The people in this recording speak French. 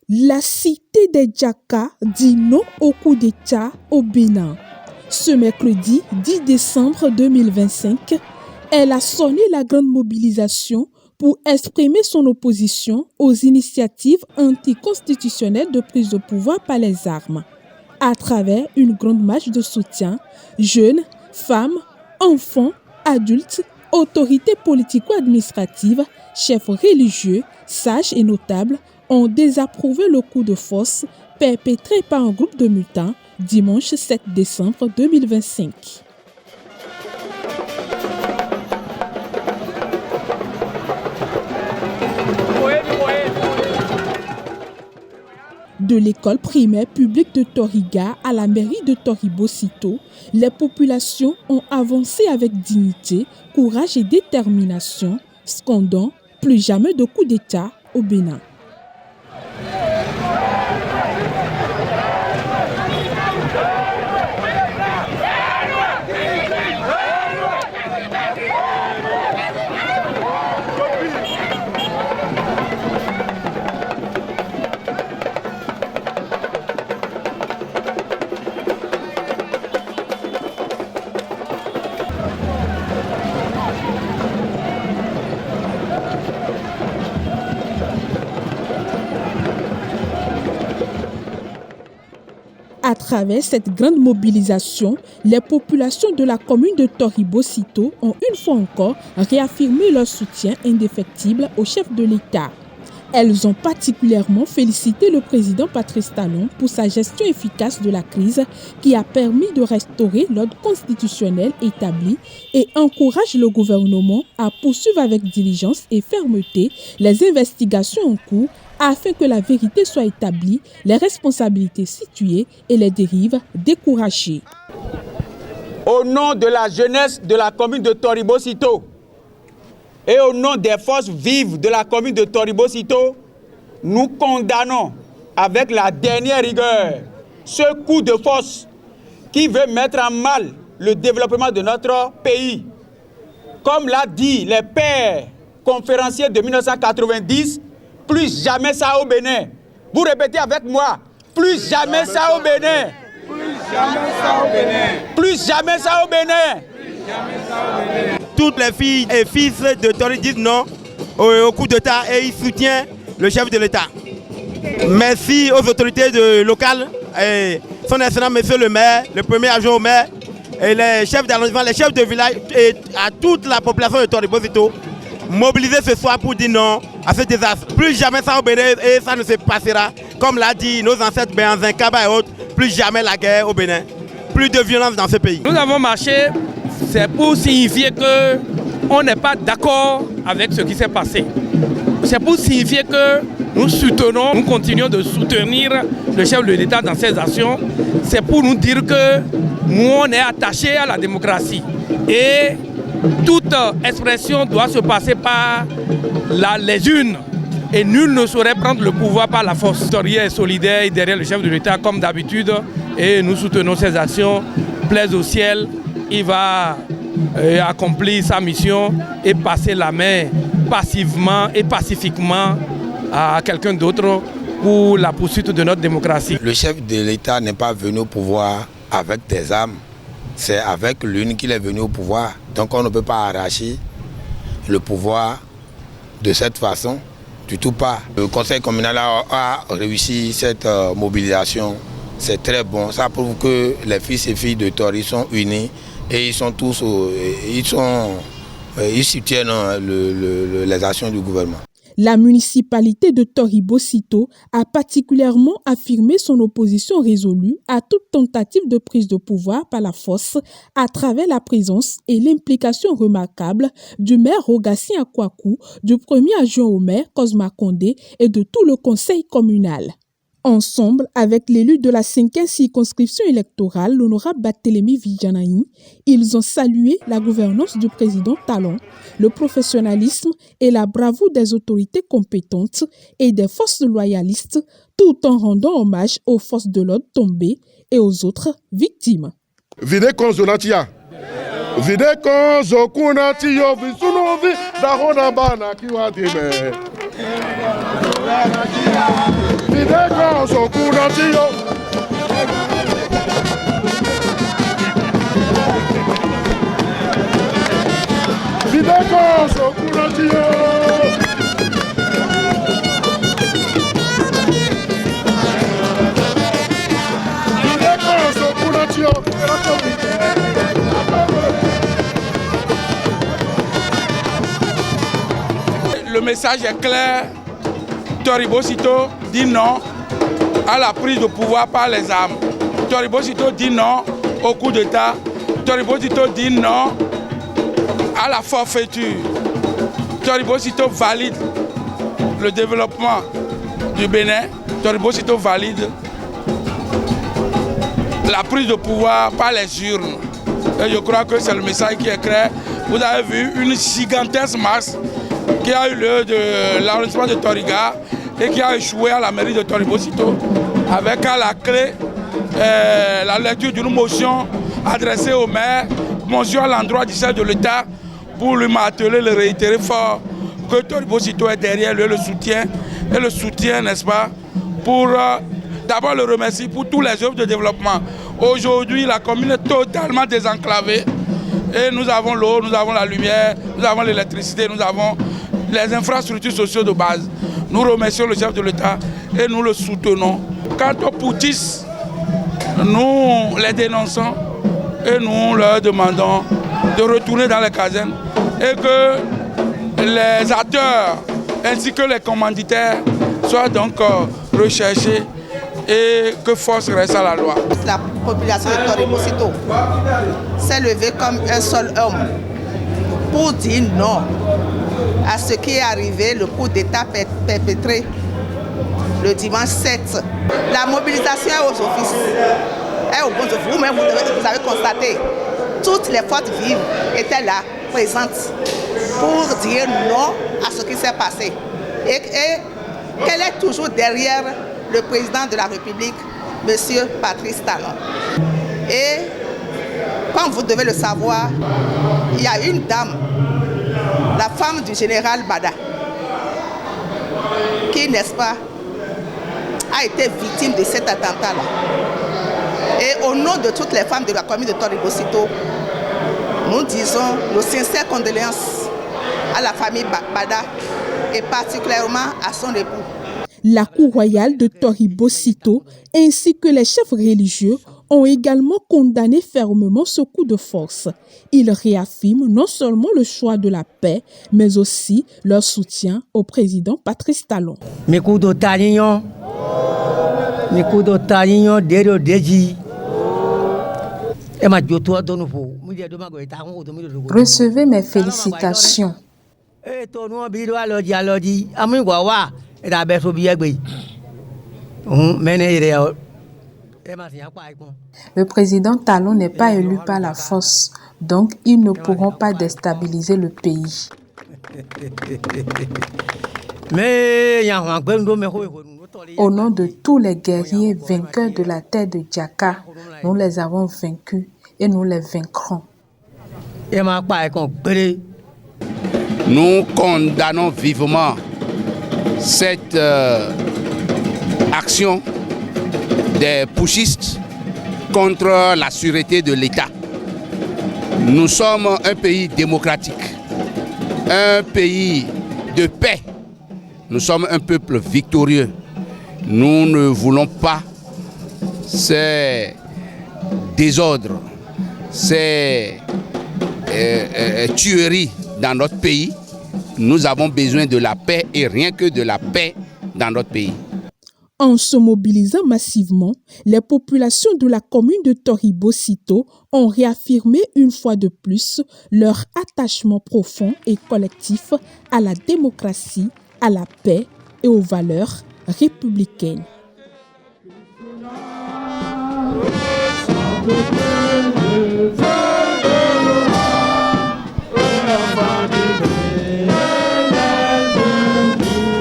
La cité des Djaka dit non au coup d'État au Bénin. Ce mercredi 10 décembre 2025, elle a sonné la grande mobilisation pour exprimer son opposition aux initiatives anticonstitutionnelles de prise de pouvoir par les armes. À travers une grande marche de soutien, jeunes, femmes, enfants, adultes, autorités politico-administratives, chefs religieux, sages et notables ont désapprouvé le coup de force perpétré par un groupe de mutins dimanche 7 décembre 2025. De l'école primaire publique de Toriga à la mairie de Toribo-Sito, les populations ont avancé avec dignité, courage et détermination, scandant « Plus jamais de coup d'État au Bénin ». À travers cette grande mobilisation, les populations de la commune de Toribo-Sito ont une fois encore réaffirmé leur soutien indéfectible au chef de l'État. Elles ont particulièrement félicité le président Patrice Talon pour sa gestion efficace de la crise qui a permis de restaurer l'ordre constitutionnel établi et encouragent le gouvernement à poursuivre avec diligence et fermeté les investigations en cours afin que la vérité soit établie, les responsabilités situées et les dérives découragées. Au nom de la jeunesse de la commune de Toribo-Sito et au nom des forces vives de la commune de Toribo-Sito, nous condamnons avec la dernière rigueur ce coup de force qui veut mettre en mal le développement de notre pays. Comme l'a dit les pères conférenciers de 1990, plus jamais ça au Bénin. Vous répétez avec moi, plus jamais ça au Bénin. Plus jamais ça au Bénin. Plus jamais ça au Bénin. Toutes les filles et fils de Tori disent non au coup d'État et ils soutiennent le chef de l'État. Merci aux autorités locales, son excellence monsieur le maire, le premier adjoint au maire, et les chefs d'arrondissement, les chefs de village et à toute la population de Toribo-Sito. Mobiliser ce soir pour dire non à ce désastre. Plus jamais ça au Bénin et ça ne se passera. Comme l'a dit nos ancêtres Béanzin, Kaba et autres, plus jamais la guerre au Bénin. Plus de violence dans ce pays. Nous avons marché, c'est pour signifier qu'on n'est pas d'accord avec ce qui s'est passé. C'est pour signifier que nous soutenons, nous continuons de soutenir le chef de l'État dans ses actions. C'est pour nous dire que nous on est attachés à la démocratie. Et toute expression doit se passer par les urnes et nul ne saurait prendre le pouvoir par la force. L'historien est solidaire derrière le chef de l'État comme d'habitude et nous soutenons ses actions. Plaise au ciel, il va accomplir sa mission et passer la main passivement et pacifiquement à quelqu'un d'autre pour la poursuite de notre démocratie. Le chef de l'État n'est pas venu au pouvoir avec des armes. C'est avec l'une qu'il est venu au pouvoir. Donc on ne peut pas arracher le pouvoir de cette façon, du tout pas. Le conseil communal a réussi cette mobilisation. C'est très bon. Ça prouve que les fils et filles de Tori sont unis et ils sont tous, ils soutiennent les actions du gouvernement. La municipalité de Toribo-Sito a particulièrement affirmé son opposition résolue à toute tentative de prise de pouvoir par la force à travers la présence et l'implication remarquable du maire Rogatien Akwaku, du premier adjoint au maire Cosma Condé et de tout le conseil communal. Ensemble, avec l'élu de la 5e circonscription électorale, l'honorable Barthélémy Vidjanaï, ils ont salué la gouvernance du président Talon, le professionnalisme et la bravoure des autorités compétentes et des forces loyalistes, tout en rendant hommage aux forces de l'ordre tombées et aux autres victimes. Vide konzonatia. Vide konzokunatio visunovi dahona bana kiwadime. Videko Sokunatio. Videko Sokunatio. Le message est clair. Toribo Sito dit non à la prise de pouvoir par les armes. Toribo Sito dit non au coup d'État. Toribo Sito dit non à la forfaiture. Toribo Sito valide le développement du Bénin. Toribo Sito valide la prise de pouvoir par les urnes. Et je crois que c'est le message qui est clair. Vous avez vu une gigantesque marche qui a eu lieu de l'arrondissement de Toriga et qui a échoué à la mairie de Toribo Sito avec à la clé la lecture d'une motion adressée au maire, motion à l'endroit du chef de l'État pour lui marteler, le réitérer fort que Toribo Sito est derrière lui, le soutien, n'est-ce pas, pour d'abord le remercier pour tous les œuvres de développement. Aujourd'hui, la commune est totalement désenclavée et nous avons l'eau, nous avons la lumière, nous avons l'électricité, nous avons les infrastructures sociales de base. Nous remercions le chef de l'État et nous le soutenons. Quant aux poutistes, nous les dénonçons et nous leur demandons de retourner dans les casernes et que les acteurs ainsi que les commanditaires soient donc recherchés et que force reste à la loi. La population de Toribo Sito s'est levée comme un seul homme pour dire non à ce qui est arrivé, le coup d'État perpétré le dimanche 7. La mobilisation est aux offices, est au bon office. Vous-même, vous avez constaté, toutes les forces vives étaient là, présentes, pour dire non à ce qui s'est passé. Et qu'elle est toujours derrière le président de la République, M. Patrice Talon. Et comme vous devez le savoir, il y a une dame, la femme du général Bada, qui, n'est-ce pas, a été victime de cet attentat-là. Et au nom de toutes les femmes de la commune de Toribo Sito, nous disons nos sincères condoléances à la famille Bada et particulièrement à son époux. La cour royale de Toribo Sito ainsi que les chefs religieux ont également condamné fermement ce coup de force. Ils réaffirment non seulement le choix de la paix, mais aussi leur soutien au président Patrice Talon. Recevez mes félicitations. Le président Talon n'est pas élu par la force, donc ils ne pourront pas déstabiliser le pays. Au nom de tous les guerriers vainqueurs de la terre de Djaka, nous les avons vaincus et nous les vaincrons. Nous condamnons vivement cette action des putschistes contre la sûreté de l'État. Nous sommes un pays démocratique, un pays de paix. Nous sommes un peuple victorieux. Nous ne voulons pas ces désordres, ces tueries dans notre pays. Nous avons besoin de la paix et rien que de la paix dans notre pays. En se mobilisant massivement, les populations de la commune de Toribo Sito ont réaffirmé une fois de plus leur attachement profond et collectif à la démocratie, à la paix et aux valeurs républicaines.